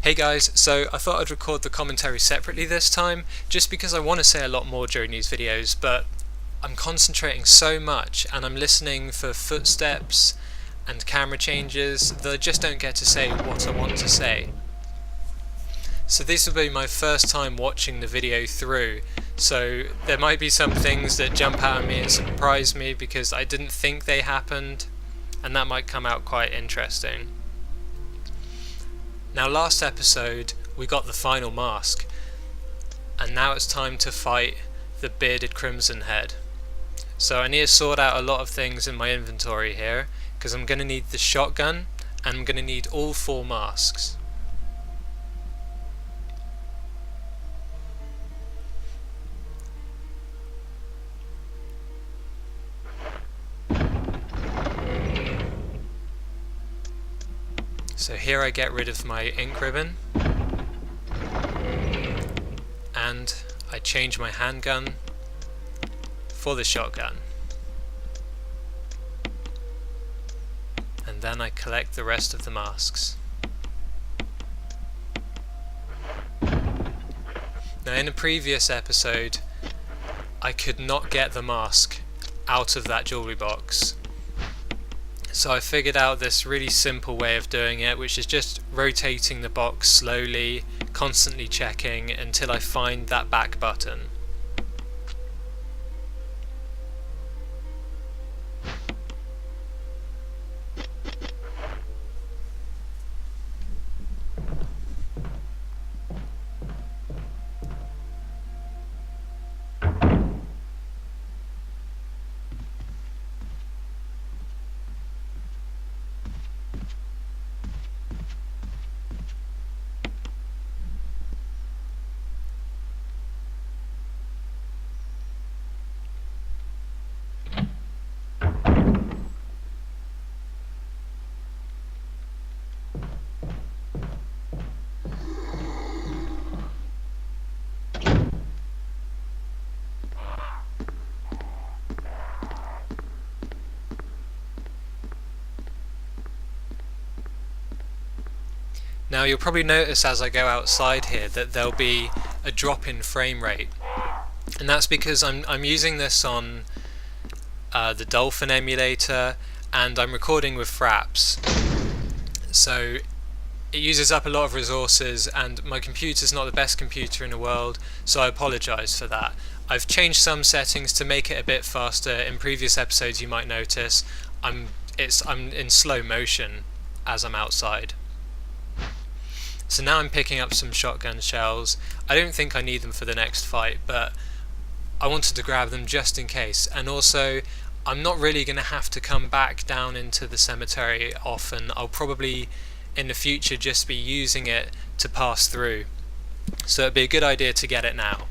Hey guys, so I thought I'd record the commentary separately this time, just because I want to say a lot more during these videos, but I'm concentrating so much and I'm listening for footsteps and camera changes that I just don't get to say what I want to say. So this will be my first time watching the video through, so there might be some things that jump out at me and surprise me because I didn't think they happened, and that might come out quite interesting. Now last episode we got the final mask, and now it's time to fight the bearded Crimson Head. So I need to sort out a lot of things in my inventory here, because I'm going to need the shotgun and I'm going to need all 4 masks. So here I get rid of my ink ribbon, and I change my handgun for the shotgun, and then I collect the rest of the masks. Now in a previous episode I could not get the mask out of that jewellery box. So I figured out this really simple way of doing it, which is just rotating the box slowly, constantly checking until I find that back button. Now you'll probably notice as I go outside here that there'll be a drop in frame rate, and that's because I'm using this on the Dolphin emulator, and I'm recording with Fraps, so it uses up a lot of resources, and my computer's not the best computer in the world, so I apologise for that. I've changed some settings to make it a bit faster. In previous episodes you might notice I'm in slow motion as I'm outside. So now I'm picking up some shotgun shells. I don't think I need them for the next fight, but I wanted to grab them just in case. And also, I'm not really going to have to come back down into the cemetery often. I'll probably in the future just be using it to pass through. So it'd be a good idea to get it now.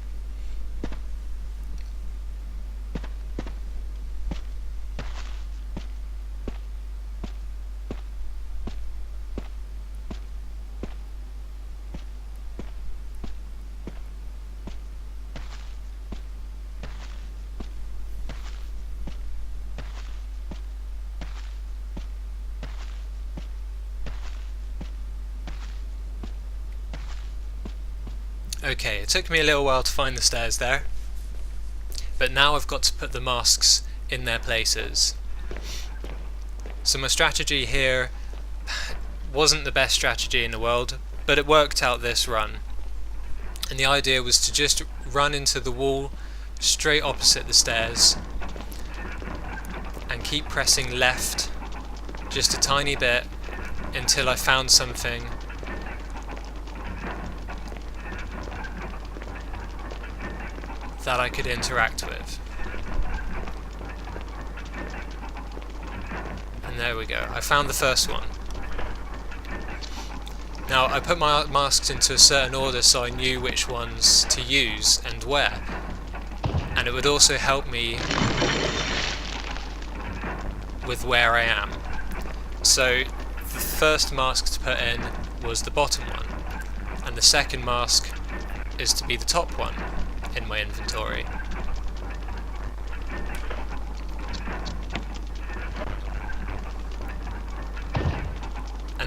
Okay, it took me a little while to find the stairs there, but now I've got to put the masks in their places. So my strategy here wasn't the best strategy in the world, but it worked out this run. And the idea was to just run into the wall straight opposite the stairs and keep pressing left just a tiny bit until I found something that I could interact with. And there we go, I found the first one. Now I put my masks into a certain order so I knew which ones to use and where, and it would also help me with where I am. So the first mask to put in was the bottom one, and the second mask is to be the top one in my inventory.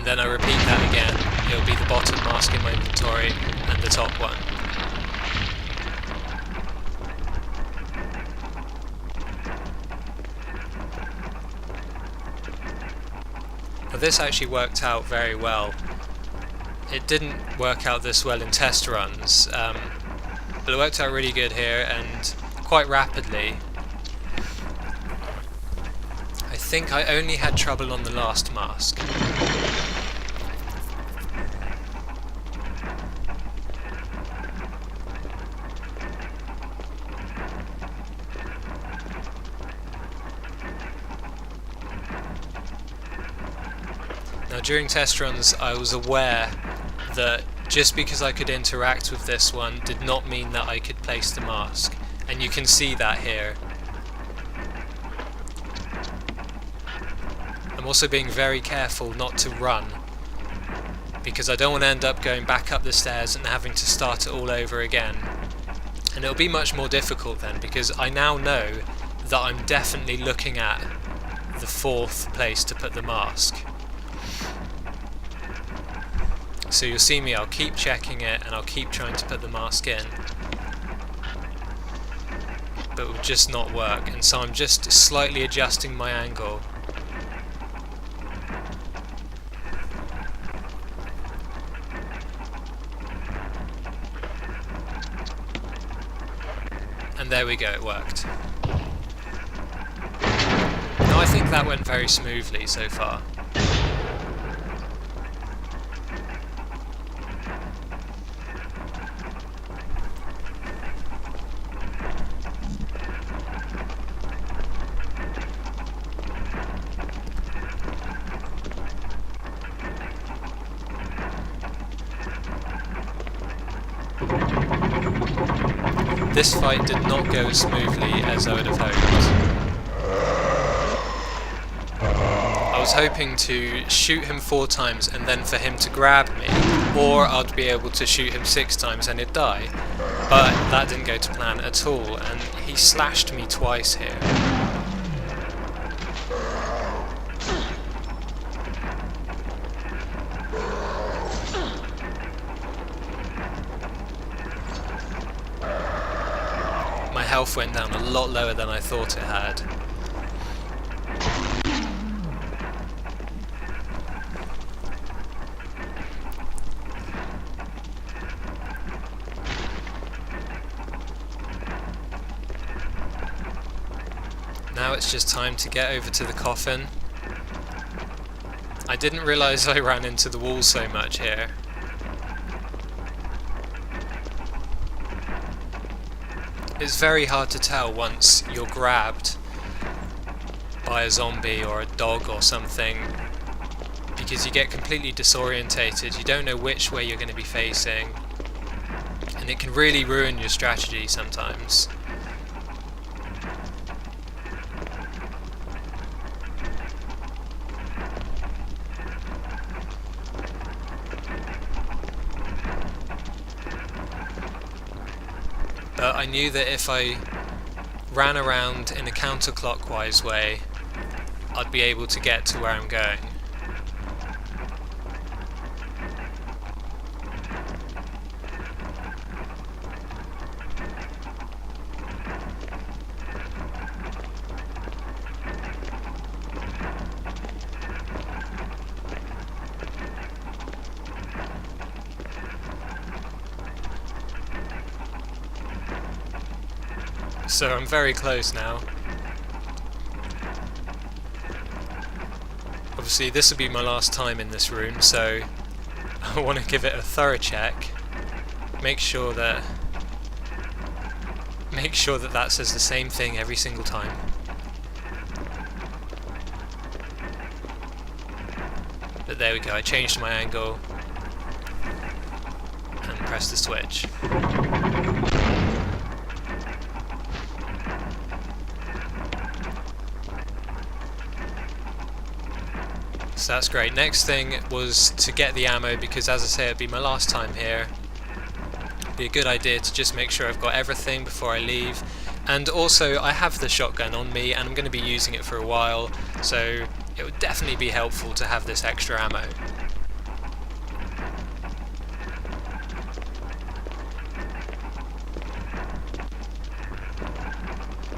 and then I repeat that again, it'll be the bottom mask in sorry, and the top one. But this actually worked out very well. It didn't work out this well in test runs, but it worked out really good here and quite rapidly. I think I only had trouble on the last mask. Now during test runs I was aware that just because I could interact with this one did not mean that I could place the mask, and you can see that here. I'm also being very careful not to run, because I don't want to end up going back up the stairs and having to start it all over again. And it'll be much more difficult then, because I now know that I'm definitely looking at the fourth place to put the mask. So you'll see me, I'll keep checking it and I'll keep trying to put the mask in, but it will just not work, and so I'm just slightly adjusting my angle. And there we go, it worked. Now I think that went very smoothly so far. This fight did not go as smoothly as I would have hoped. I was hoping to shoot him 4 times and then for him to grab me, or I'd be able to shoot him 6 times and he'd die. But that didn't go to plan at all, and he slashed me twice here. My health went down a lot lower than I thought it had. Now it's just time to get over to the coffin. I didn't realise I ran into the wall so much here. It's very hard to tell once you're grabbed by a zombie or a dog or something, because you get completely disorientated, you don't know which way you're going to be facing, and it can really ruin your strategy sometimes. But I knew that if I ran around in a counterclockwise way, I'd be able to get to where I'm going. So I'm very close now. Obviously this will be my last time in this room, so I want to give it a thorough check. Make sure that that says the same thing every single time. But there we go, I changed my angle and pressed the switch. So that's great. Next thing was to get the ammo, because as I say, it'd be my last time here. It'd be a good idea to just make sure I've got everything before I leave. And also I have the shotgun on me and I'm going to be using it for a while, so it would definitely be helpful to have this extra ammo.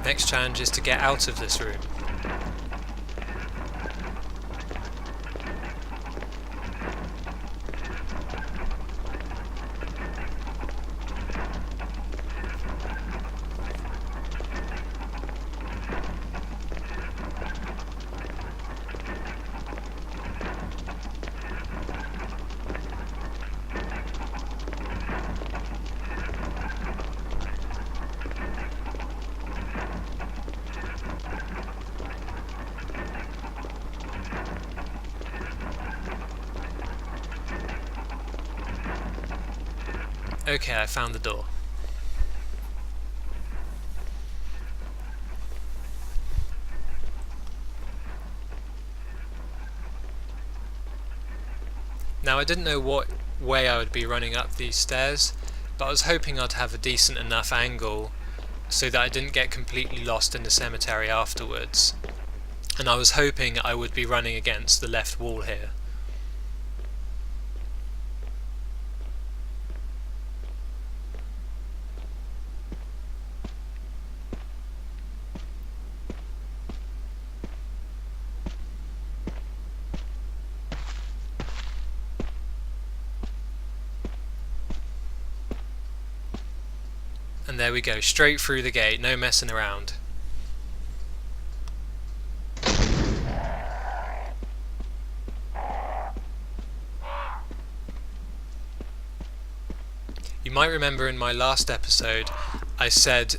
Next challenge is to get out of this room. Okay, I found the door. Now I didn't know what way I would be running up these stairs, but I was hoping I'd have a decent enough angle so that I didn't get completely lost in the cemetery afterwards. And I was hoping I would be running against the left wall here. And there we go, straight through the gate, no messing around. You might remember in my last episode I said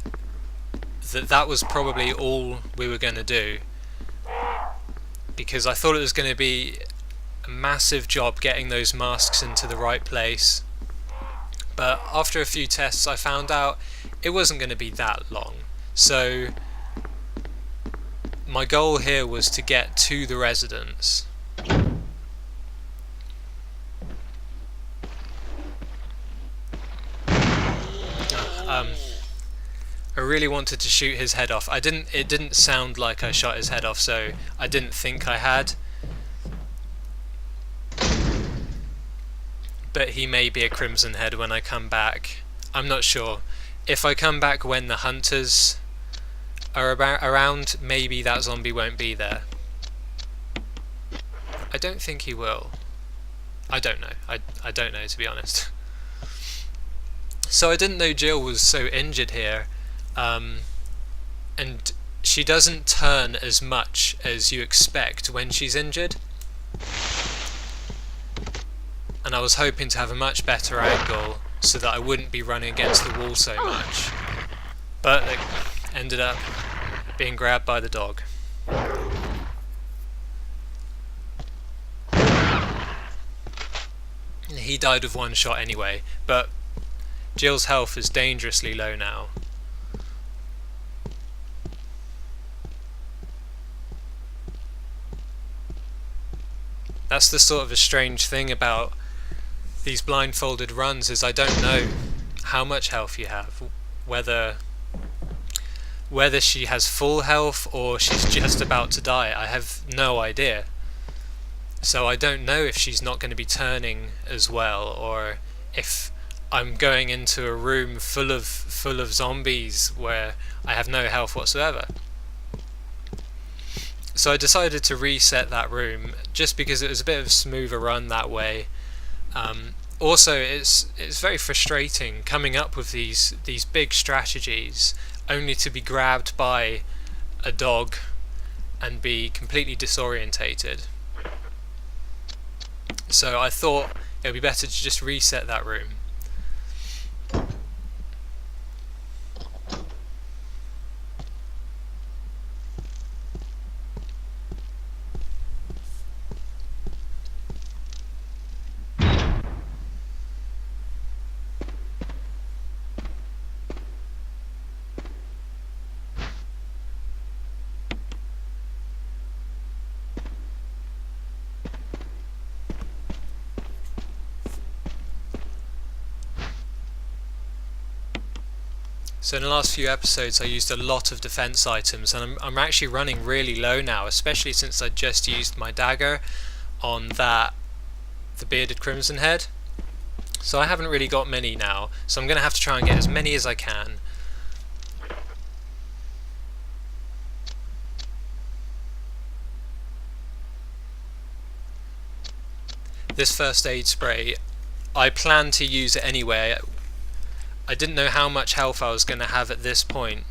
that that was probably all we were going to do, because I thought it was going to be a massive job getting those masks into the right place. But after a few tests I found out it wasn't going to be that long. So my goal here was to get to the residence. I really wanted to shoot his head off. It didn't sound like I shot his head off, so I didn't think I had. But he may be a Crimson Head when I come back. I'm not sure. If I come back when the hunters are around, maybe that zombie won't be there. I don't think he will. I don't know. I don't know, to be honest. So I didn't know Jill was so injured here. And she doesn't turn as much as you expect when she's injured. And I was hoping to have a much better angle so that I wouldn't be running against the wall so much. But it ended up being grabbed by the dog. He died with one shot anyway, but Jill's health is dangerously low now. That's the sort of a strange thing about these blindfolded runs, is I don't know how much health you have, whether she has full health or she's just about to die. I have no idea. So I don't know if she's not going to be turning as well, or if I'm going into a room full of zombies where I have no health whatsoever. So I decided to reset that room just because it was a bit of a smoother run that way. Also, it's very frustrating coming up with these big strategies only to be grabbed by a dog and be completely disorientated. So I thought it would be better to just reset that room. So in the last few episodes I used a lot of defense items, and I'm actually running really low now, especially since I just used my dagger on the bearded Crimson Head. So I haven't really got many now, so I'm going to have to try and get as many as I can. this first aid spray, I planned to use it anyway. I didn't know how much health I was going to have at this point,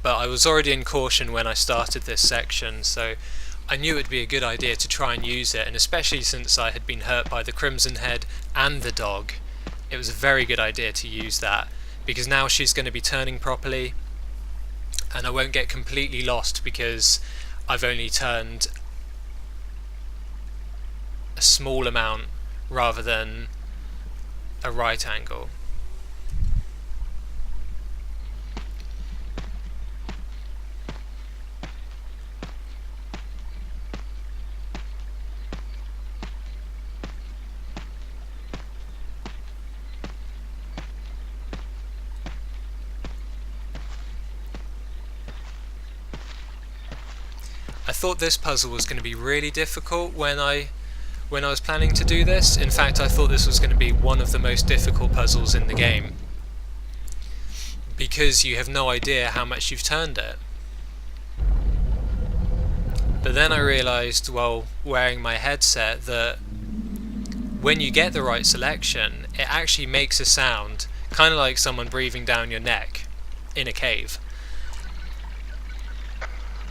but I was already in caution when I started this section, so I knew it would be a good idea to try and use it, and especially since I had been hurt by the Crimson Head and the dog, it was a very good idea to use that, because now she's going to be turning properly, and I won't get completely lost because I've only turned a small amount rather than a right angle. I thought this puzzle was going to be really difficult when I was planning to do this. In fact, I thought this was going to be one of the most difficult puzzles in the game, because you have no idea how much you've turned it. But then I realised, while wearing my headset, that when you get the right selection, it actually makes a sound, kind of like someone breathing down your neck in a cave.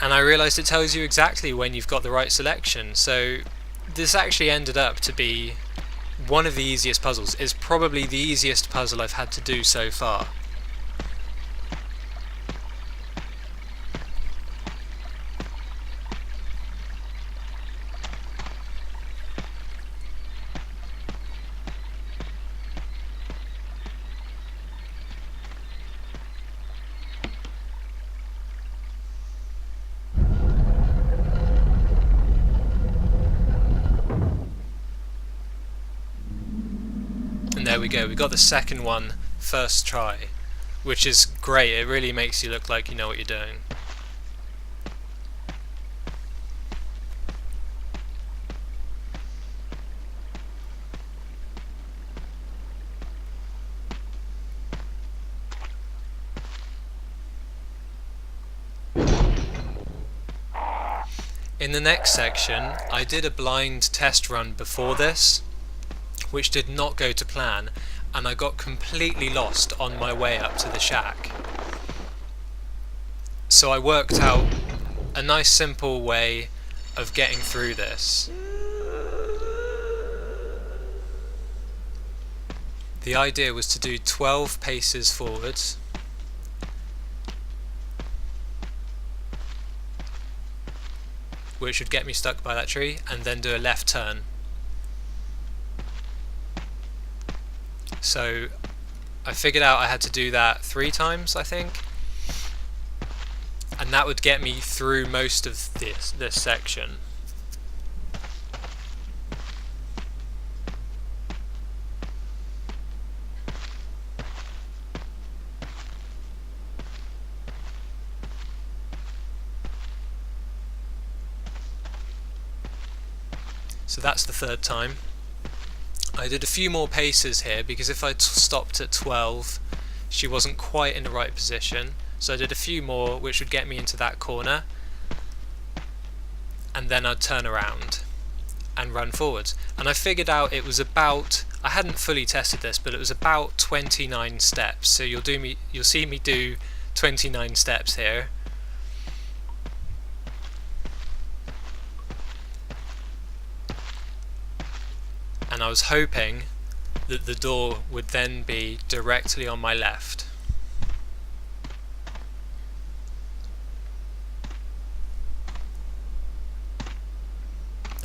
And I realised it tells you exactly when you've got the right selection, so this actually ended up to be one of the easiest puzzles. It's probably the easiest puzzle I've had to do so far. And there we go, we got the second one first try, which is great. It really makes you look like you know what you're doing. In the next section, I did a blind test run before this, which did not go to plan, and I got completely lost on my way up to the shack. So I worked out a nice simple way of getting through this. The idea was to do 12 paces forwards, which would get me stuck by that tree, and then do a left turn. So I figured out I had to do that 3 times, I think, and that would get me through most of this section. So that's the 3rd time. I did a few more paces here because if I stopped at 12, she wasn't quite in the right position. So I did a few more, which would get me into that corner, and then I'd turn around and run forwards. And I figured out it was about, I hadn't fully tested this, but it was about 29 steps. So you'll see me do 29 steps here. And I was hoping that the door would then be directly on my left.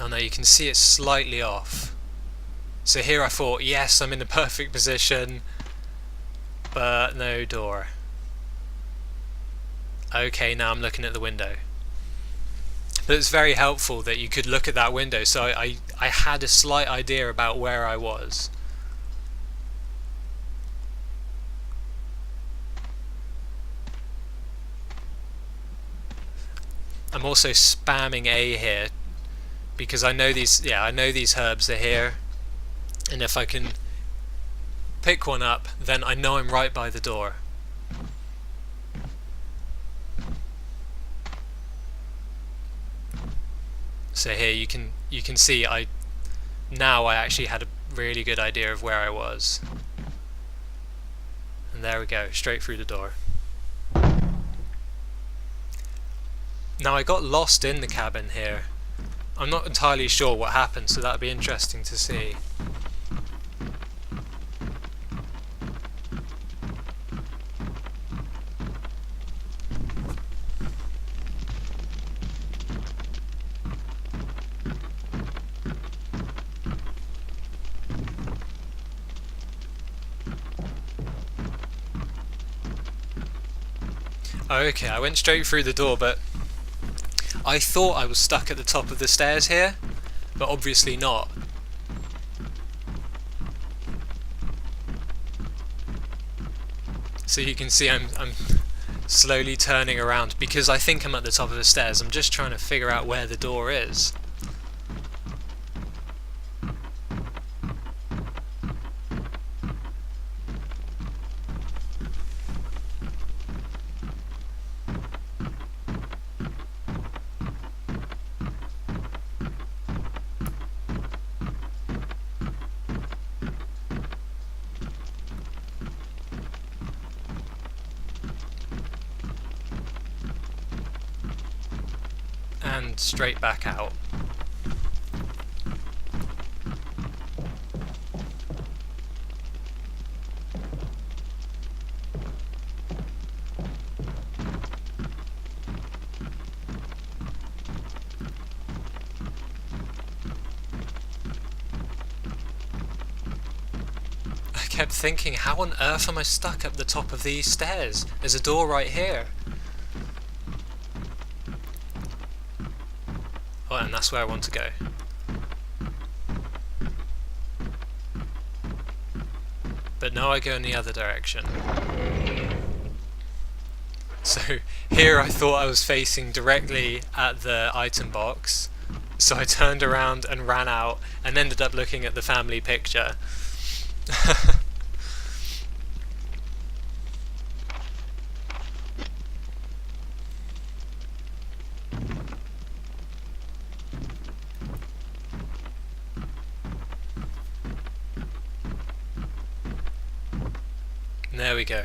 Oh no, you can see it's slightly off. So here I thought, yes, I'm in the perfect position, but no door. Okay, now I'm looking at the window. But it's very helpful that you could look at that window, so I had a slight idea about where I was. I'm also spamming A here because I know these herbs are here, and if I can pick one up, then I know I'm right by the door. So here you can see I now I actually had a really good idea of where I was. And there we go, straight through the door. Now I got lost in the cabin here. I'm not entirely sure what happened, so that'd be interesting to see. Okay, I went straight through the door, but I thought I was stuck at the top of the stairs here, but obviously not. So you can see I'm slowly turning around because I think I'm at the top of the stairs. I'm just trying to figure out where the door is. And straight back out. I kept thinking, how on earth am I stuck at the top of these stairs? There's a door right here. Oh, and that's where I want to go. But now I go in the other direction. So here I thought I was facing directly at the item box, so I turned around and ran out and ended up looking at the family picture. There we go.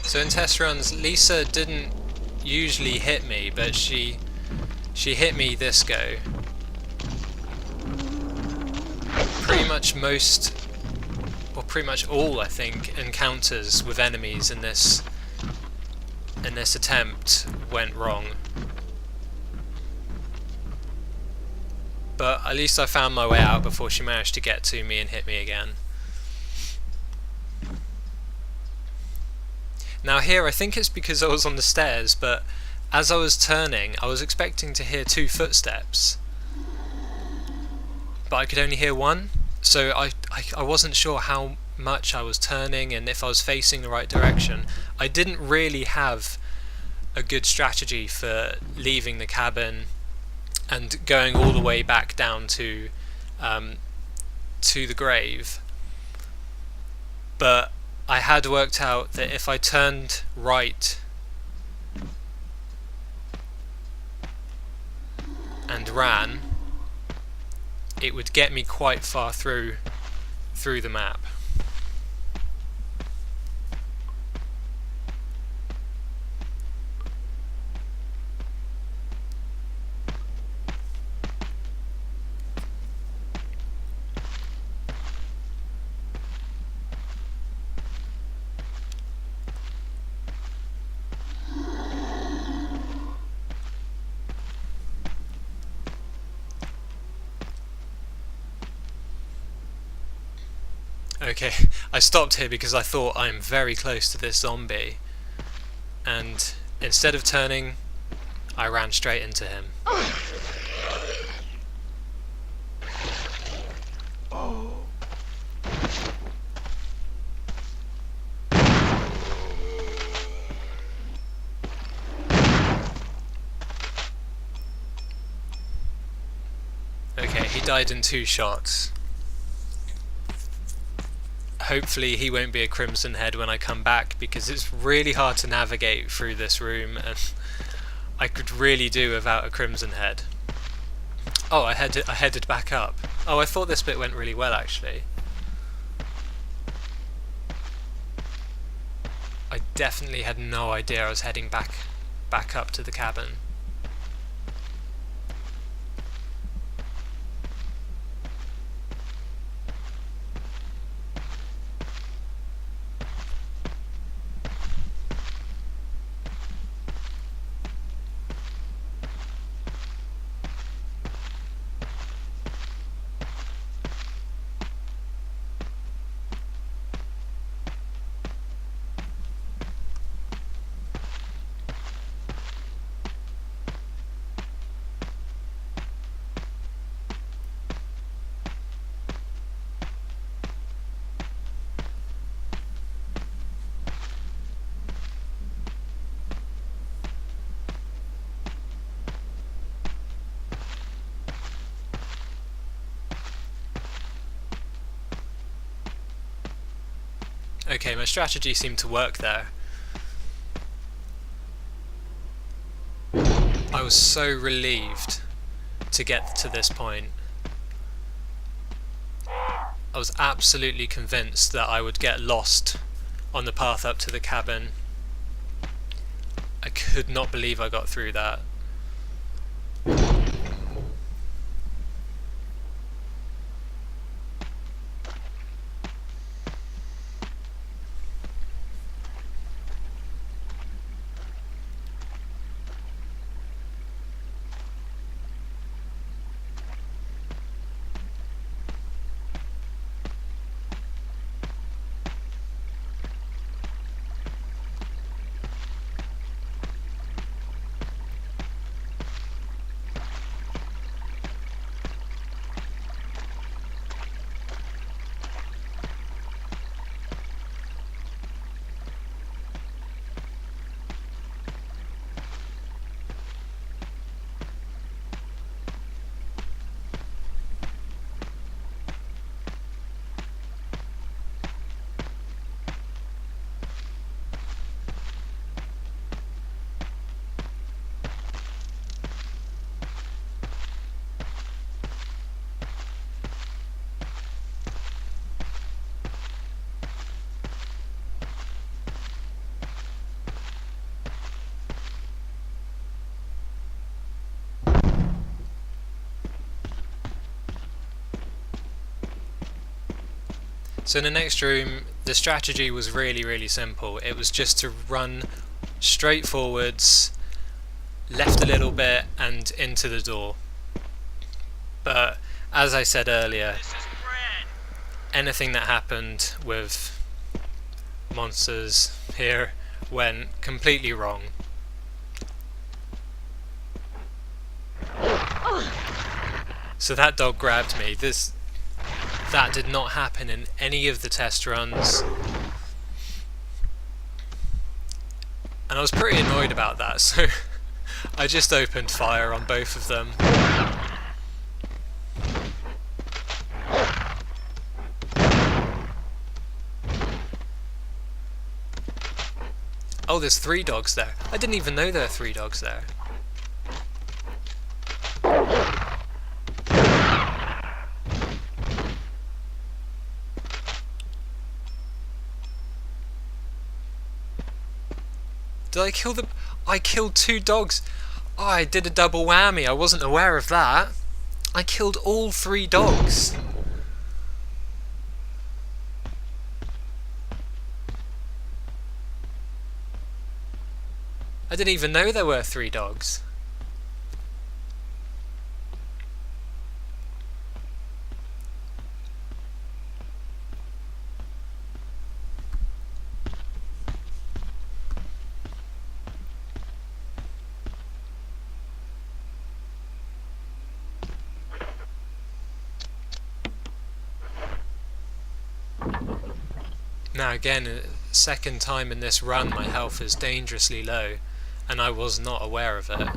So in test runs, Lisa didn't usually hit me, but she hit me this go. Pretty much pretty much all, I think, encounters with enemies in this attempt went wrong. But at least I found my way out before she managed to get to me and hit me again. Now here, I think it's because I was on the stairs, but as I was turning, I was expecting to hear 2 footsteps, but I could only hear 1, so I wasn't sure how much I was turning and if I was facing the right direction. I didn't really have a good strategy for leaving the cabin and going all the way back down to the grave, but I had worked out that if I turned right and ran, it would get me quite far through the map. Okay, I stopped here because I thought I'm very close to this zombie, and instead of turning, I ran straight into him. Okay, he died in 2 shots. Hopefully he won't be a crimson head when I come back, because it's really hard to navigate through this room and I could really do without a crimson head. Oh, I headed back up. Oh, I thought this bit went really well actually. I definitely had no idea I was heading back up to the cabin. Okay, my strategy seemed to work there. I was so relieved to get to this point. I was absolutely convinced that I would get lost on the path up to the cabin. I could not believe I got through that. So in the next room, the strategy was really simple. It was just to run straight forwards, left a little bit, and into the door. But as I said earlier, anything that happened with monsters here went completely wrong. So that dog grabbed me. That did not happen in any of the test runs. And I was pretty annoyed about that, so I just opened fire on both of them. Oh, there's 3 dogs there. I didn't even know there were 3 dogs there. Did I kill them? I killed 2 dogs. Oh, I did a double whammy. I wasn't aware of that. I killed all 3 dogs. I didn't even know there were 3 dogs. Now again, second time in this run my health is dangerously low, and I was not aware of it.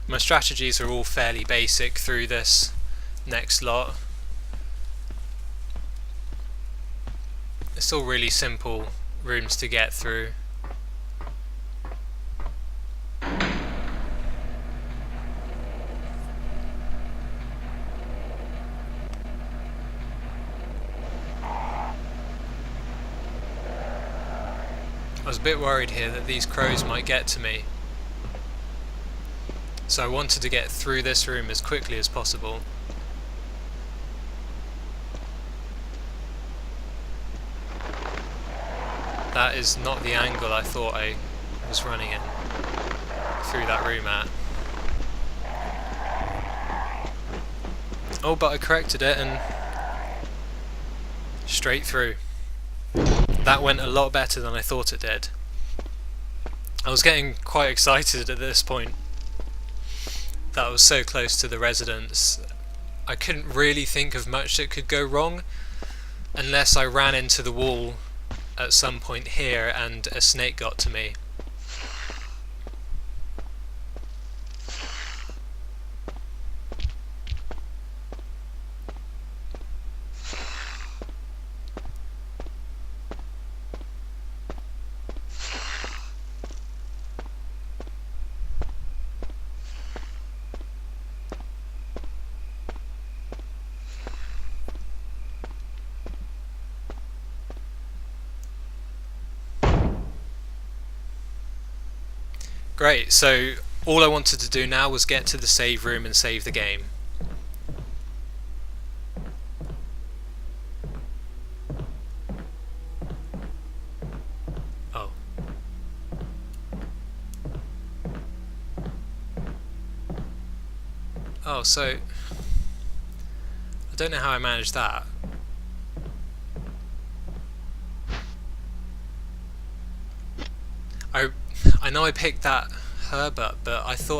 My strategies are all fairly basic through this next lot. It's all really simple rooms to get through. I was a bit worried here that these crows might get to me, so I wanted to get through this room as quickly as possible. That is not the angle I thought I was running in through that room at. Oh, but I corrected it and straight through. That went a lot better than I thought it did. I was getting quite excited at this point. That was so close to the residence. I couldn't really think of much that could go wrong unless I ran into the wall at some point here and a snake got to me. Great, so all I wanted to do now was get to the save room and save the game. Oh. Oh, so I don't know how I managed that. I know I picked that herb up, but I still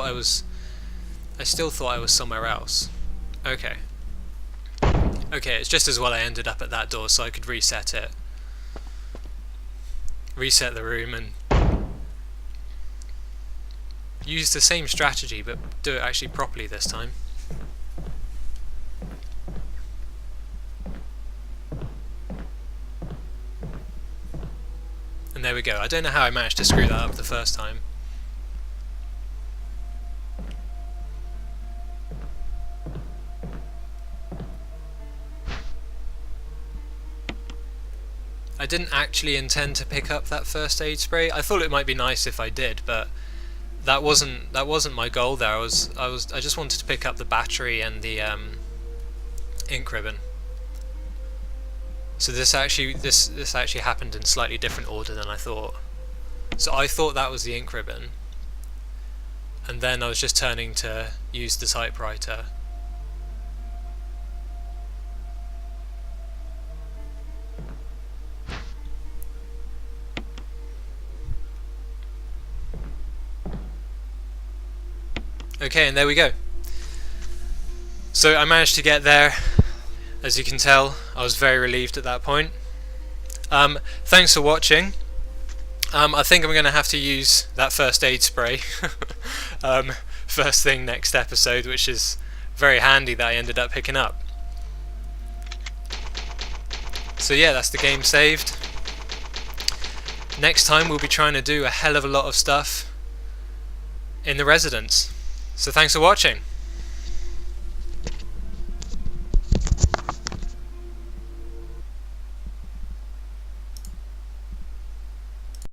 thought I was somewhere else. Okay. Okay, it's just as well I ended up at that door so I could reset it. Reset the room and use the same strategy, but do it actually properly this time. And there we go. I don't know how I managed to screw that up the first time. I didn't actually intend to pick up that first aid spray. I thought it might be nice if I did, but that wasn't my goal there. I just wanted to pick up the battery and the ink ribbon. So this actually happened in slightly different order than I thought. So I thought that was the ink ribbon, and then I was just turning to use the typewriter. Okay, and there we go. So I managed to get there. As you can tell, I was very relieved at that point. Thanks for watching. I think I'm going to have to use that first aid spray first thing next episode, which is very handy that I ended up picking up. So yeah, that's the game saved. Next time we'll be trying to do a hell of a lot of stuff in the residence. So thanks for watching.